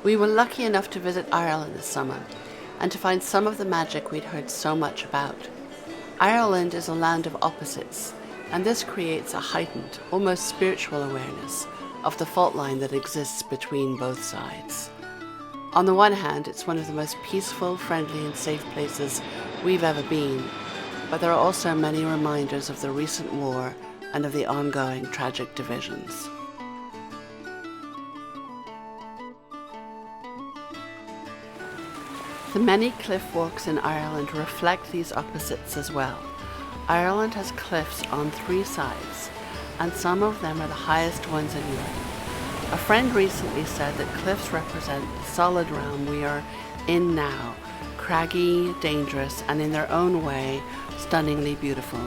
We were lucky enough to visit Ireland this summer and to find some of the magic we'd heard so much about. Ireland is a land of opposites, and this creates a heightened, almost spiritual awareness of the fault line that exists between both sides. On the one hand, it's one of the most peaceful, friendly and safe places we've ever been, but there are also many reminders of the recent war and of the ongoing tragic divisions. The many cliff walks in Ireland reflect these opposites as well. Ireland has cliffs on 3 sides, and some of them are the highest ones in Europe. A friend recently said that cliffs represent the solid realm we are in now, craggy, dangerous, and in their own way, stunningly beautiful,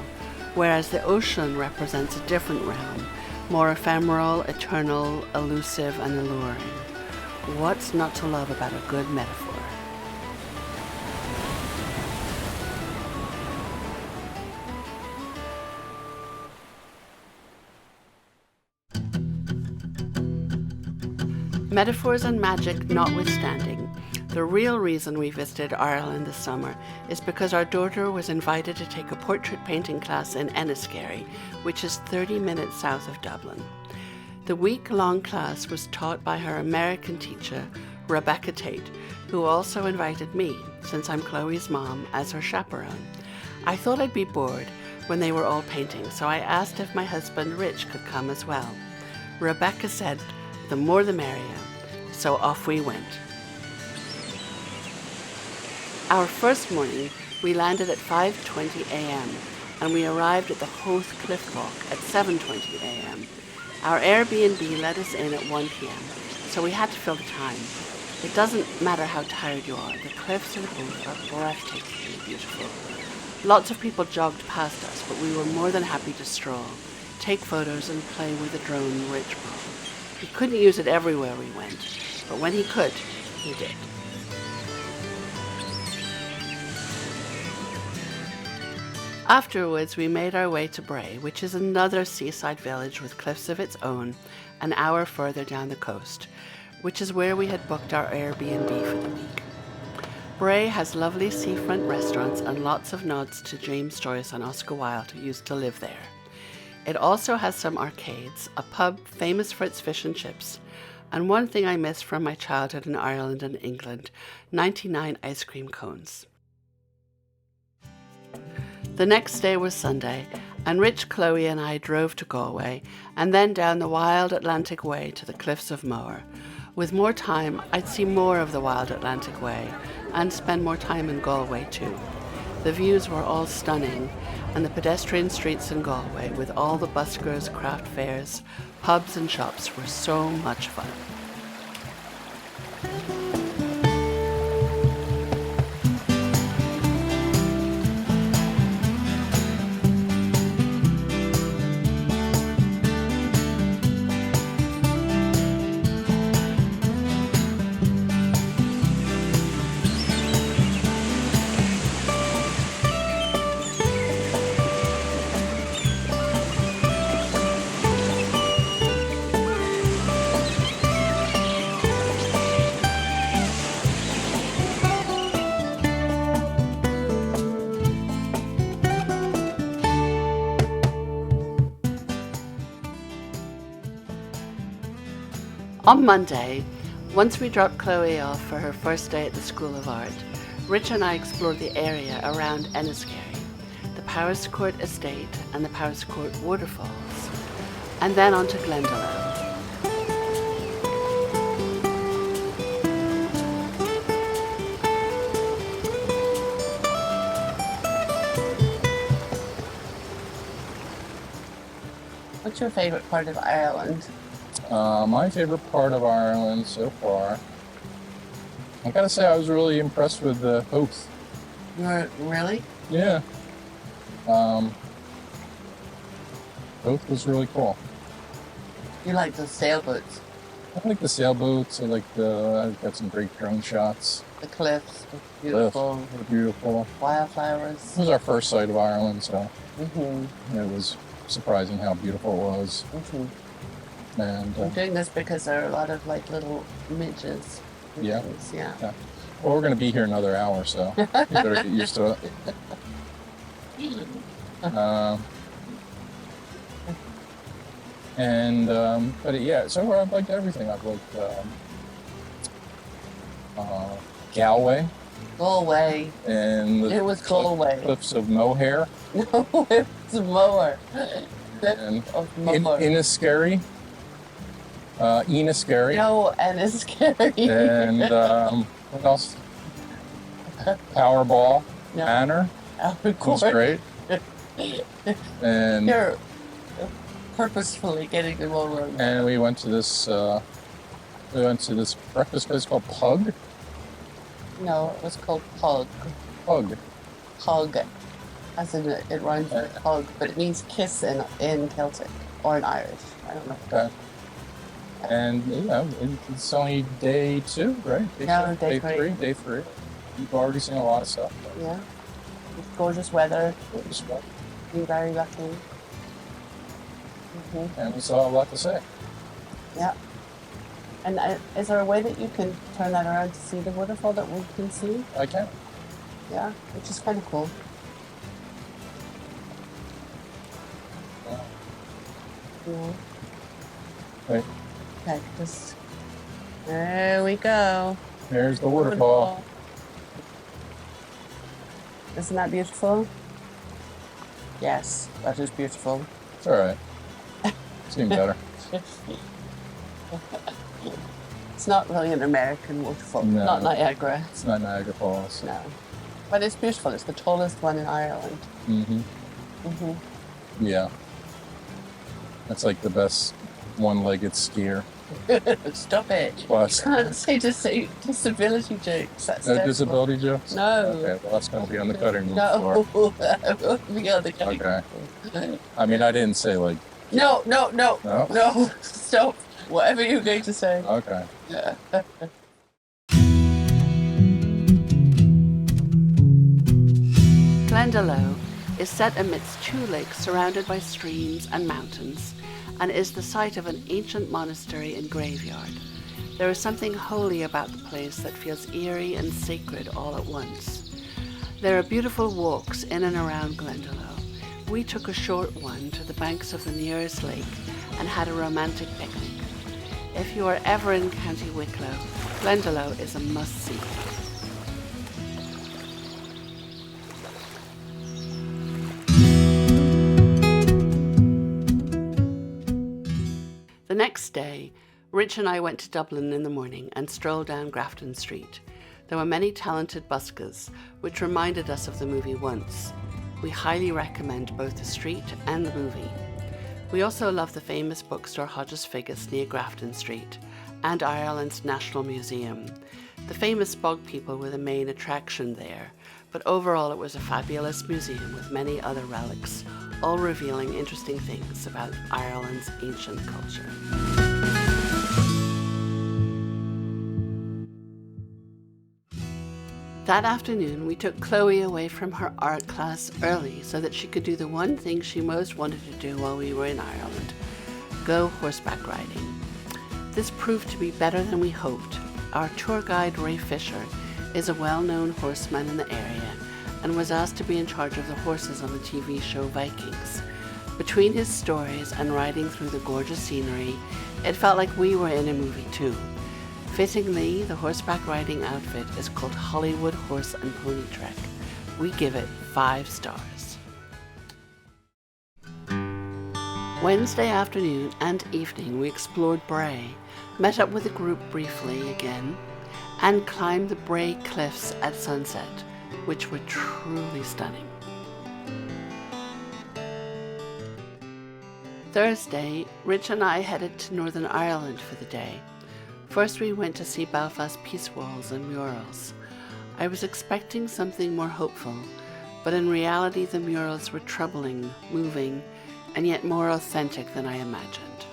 whereas the ocean represents a different realm, more ephemeral, eternal, elusive, and alluring. What's not to love about a good metaphor? Metaphors and magic notwithstanding, the real reason we visited Ireland this summer is because our daughter was invited to take a portrait painting class in Enniskerry, which is 30 minutes south of Dublin. The week-long class was taught by her American teacher, Rebecca Tate, who also invited me, since I'm Chloe's mom, as her chaperone. I thought I'd be bored when they were all painting, so I asked if my husband Rich could come as well. Rebecca said, the more the merrier, so off we went. Our first morning, we landed at 5:20 a.m. and we arrived at the Hoth Cliff Walk at 7:20 a.m. Our Airbnb let us in at 1 p.m, so we had to fill the time. It doesn't matter how tired you are, the cliffs in Hoth are breathtakingly beautiful. Lots of people jogged past us, but we were more than happy to stroll, take photos and play with the drone Rich brought. He couldn't use it everywhere we went, but when he could, he did. Afterwards, we made our way to Bray, which is another seaside village with cliffs of its own, an hour further down the coast, which is where we had booked our Airbnb for the week. Bray has lovely seafront restaurants and lots of nods to James Joyce and Oscar Wilde, who used to live there. It also has some arcades, a pub famous for its fish and chips, and one thing I miss from my childhood in Ireland and England, 99 ice cream cones. The next day was Sunday, and Rich, Chloe and I drove to Galway, and then down the wild Atlantic Way to the cliffs of Moher. With more time, I'd see more of the wild Atlantic Way, and spend more time in Galway too. The views were all stunning, and the pedestrian streets in Galway, with all the buskers, craft fairs, pubs and shops, were so much fun. On Monday, once we dropped Chloe off for her first day at the School of Art, Rich and I explored the area around Enniskerry, the Powerscourt Estate and the Powerscourt Waterfalls, and then on to Glendalough. What's your favourite part of Ireland? My favorite part of Ireland so far, I gotta say I was really impressed with the Hoth. Really? Yeah. Hoth was really cool. You like the sailboats? I like the sailboats. I've got some great drone shots. The cliffs, beautiful. Cliffs were beautiful. Wildflowers. It was our first sight of Ireland, so it was surprising how beautiful it was. I'm doing this because there are a lot of little midges Yeah. Yeah. Yeah. Well, we're going to be here another hour, so you better get used to it. But yeah, so far I've liked everything. I've liked Galway Galway. and It was Galway. cliffs of Mohair. No, it was Mower. And Mower. Enniskerry. Enniskerry. No, Enniskerry. And what else? Powerball. No. Manor. Of Was great. And You're purposefully getting them all wrong. and we went to this breakfast place called Pug. No, it was called Pug. Pug. Pug. As in it rhymes with hug, but it means kiss in Celtic or in Irish. I don't know. Okay. And it's only day 2, right? No, day three. Day 3. You've already seen a lot of stuff. Yeah. It's gorgeous weather. Gorgeous weather. You're very lucky. And we still have a lot to say. Yeah. And is there a way that you can turn that around to see the waterfall that we can see? I can. Yeah, which is kind of cool. Yeah. Right. Okay, there we go. There's the waterfall. Isn't that beautiful? Yes, that is beautiful. It's all right. It's even better. It's not really an American waterfall. No. Not Niagara. It's not Niagara Falls. No. But it's beautiful. It's the tallest one in Ireland. Yeah. That's like the best one-legged skier. Stop it. Plus. You can't say disability jokes. That's No terrible. disability jokes? No. Okay, well that's going to be on the cutting room No. floor. That won't be on the cutting Okay. room. I mean, I didn't say like... No. No? Stop. Whatever you're going to say. Okay. Yeah. Glendalough is set amidst 2 lakes surrounded by streams and mountains, and is the site of an ancient monastery and graveyard. There is something holy about the place that feels eerie and sacred all at once. There are beautiful walks in and around Glendalough. We took a short one to the banks of the nearest lake and had a romantic picnic. If you are ever in County Wicklow, Glendalough is a must-see. The next day, Rich and I went to Dublin in the morning and strolled down Grafton Street. There were many talented buskers, which reminded us of the movie Once. We highly recommend both the street and the movie. We also love the famous bookstore Hodges Figgis near Grafton Street and Ireland's National Museum. The famous bog people were the main attraction there, but overall it was a fabulous museum with many other relics, all revealing interesting things about Ireland's ancient culture. That afternoon, we took Chloe away from her art class early so that she could do the one thing she most wanted to do while we were in Ireland: go horseback riding. This proved to be better than we hoped. Our tour guide, Ray Fisher, is a well-known horseman in the area and was asked to be in charge of the horses on the TV show Vikings. Between his stories and riding through the gorgeous scenery, it felt like we were in a movie too. Fittingly, the horseback riding outfit is called Hollywood Horse and Pony Trek. We give it 5 stars. Wednesday afternoon and evening we explored Bray, met up with the group briefly again, and climbed the Bray Cliffs at sunset, which were truly stunning. Thursday, Rich and I headed to Northern Ireland for the day. First we went to see Belfast Peace Walls and murals. I was expecting something more hopeful, but in reality the murals were troubling, moving, and yet more authentic than I imagined.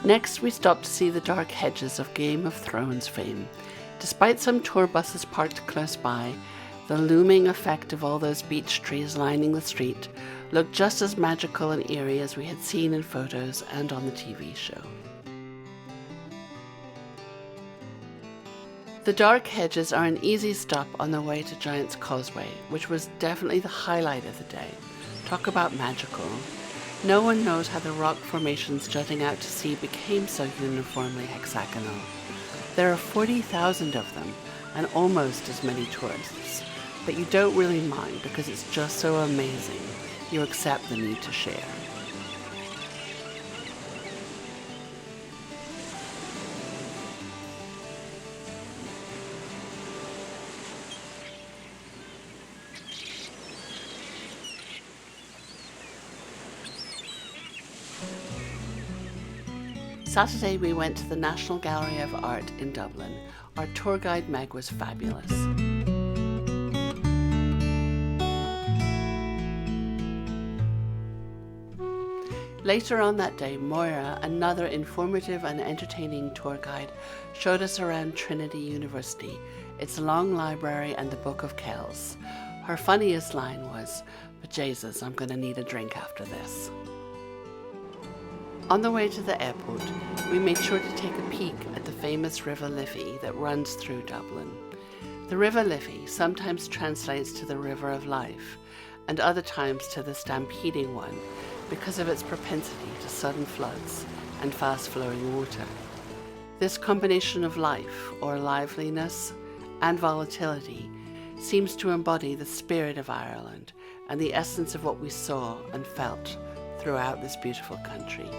Next we stopped to see the dark hedges of Game of Thrones fame. Despite some tour buses parked close by, the looming effect of all those beech trees lining the street looked just as magical and eerie as we had seen in photos and on the TV show. The dark hedges are an easy stop on the way to Giant's Causeway, which was definitely the highlight of the day. Talk about magical. No one knows how the rock formations jutting out to sea became so uniformly hexagonal. There are 40,000 of them, and almost as many tourists. But you don't really mind because it's just so amazing. You accept the need to share. Saturday we went to the National Gallery of Art in Dublin. Our tour guide Meg was fabulous. Later on that day, Moira, another informative and entertaining tour guide, showed us around Trinity University, its long library and the Book of Kells. Her funniest line was, "But Jesus, I'm going to need a drink after this." On the way to the airport, we made sure to take a peek at the famous River Liffey that runs through Dublin. The River Liffey sometimes translates to the River of Life, and other times to the Stampeding One, because of its propensity to sudden floods and fast-flowing water. This combination of life, or liveliness, and volatility seems to embody the spirit of Ireland and the essence of what we saw and felt throughout this beautiful country.